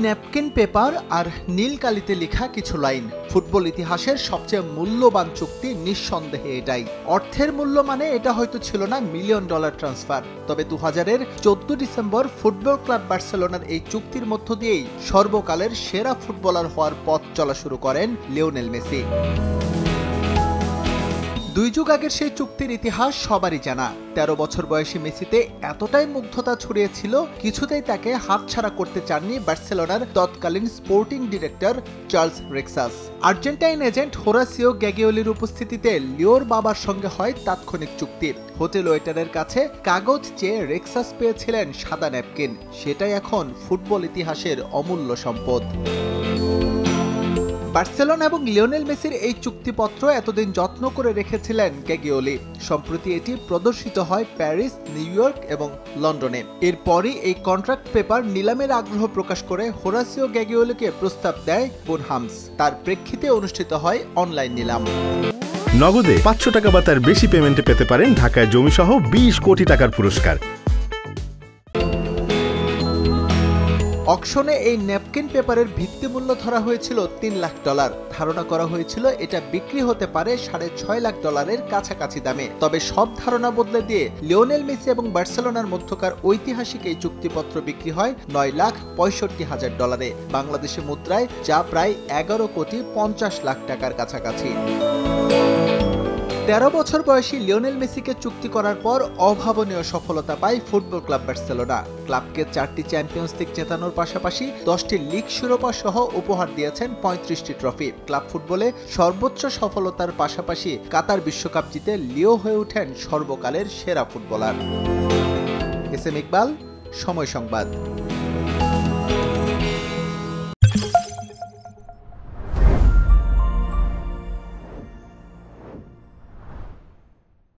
Napkin paper আর নীল কালিতে লেখা কিছু line. Football ইতিহাসের সবচেয়ে মূল্যবান চুক্তি নিঃসন্দেহে এটাই। অর্থের মূল্য মানে এটা হয়তো ছিল না $মিলিয়ন ট্রান্সফার, তবে 2000-এর 14 ডিসেম্বর ফুটবল ক্লাব বার্সেলোনার এই চুক্তির মধ্য দিয়েই সর্বকালের সেরা ফুটবলার হওয়ার পথ চলা শুরু করেন লিওনেল মেসি। 2 যুগ আগের সেই চুক্তির ইতিহাস সবারই জানা। 13 বছর বয়সী মেসিতে এতটাই মুগ্ধতা ছড়িয়েছিল, কিছুতেই তাকে হাতছাড়া করতে চাননি বার্সেলোনার তৎকালীন sporting director Charles Rexach. Argentine agent Horacio গ্যাগিওলির উপস্থিতিতে লিওর বাবার সঙ্গে হয় তাৎক্ষণিক চুক্তি। হোটেল ওয়েটারের কাছে কাগজ চেয়ে রেক্সাস পেয়েছিলেন সাদা ন্যাপকিন। সেটাই এখন ফুটবল ইতিহাসের অমূল্য সম্পদ। বার্সেলোনা এবং লিওনেল মেসির এই চুক্তিপত্র এতদিন যত্ন করে রেখেছিলেন গ্যাগিওলি। সম্প্রতি এটি প্রদর্শিত হয় প্যারিস, নিউ ইয়র্ক এবং লন্ডনে। এরপরই এই কন্ট্রাক্ট পেপার নিলামের আগ্রহ প্রকাশ করে হোরাসিও গ্যাগিওলিকে প্রস্তাব দেয় বুনহামস। তার প্রেক্ষিতে অনুষ্ঠিত হয় অনলাইন নিলাম। নগদে 500 টাকা বা তার বেশি পেমেন্টে পেতে পারেন ঢাকায় জমিসহ 20 কোটি টাকার পুরস্কার। অকশনে এই ন্যাপকিন পেপারের ভিত্তিমূল্য ধরা হয়েছিল $3 লাখ। ধারণা করা হয়েছিল এটা বিক্রি হতে পারে $6.5 লাখ কাছাকাছি দামে। তবে সব ধারণা বদলে দিয়ে লিওনেল মেসি এবং বার্সেলোনার মধ্যকার ঐতিহাসিক এই চুক্তিপত্র বিক্রি হয় $9,65,000, বাংলাদেশি মুদ্রায় যা প্রায় 11,50 লাখ টাকার কাছাকাছি। 13 বছর বয়সী লিওনেল মেসিকে চুক্তি করার পর অভাবনীয় সফলতা পায় ফুটবল ক্লাব বার্সেলোনা। ক্লাবকে 4টি চ্যাম্পিয়ন্স লিগ জেতানোর পাশাপাশি 10টি লিগ শিরোপা সহ উপহার দিয়েছেন 35টি ট্রফি। ক্লাব ফুটবলে সর্বোচ্চ সফলতার পাশাপাশি কাতার বিশ্বকাপ জিতে লিও হয়ে ওঠেন সর্বকালের সেরা ফুটবলার। এস এম ইকবাল, সময় সংবাদ।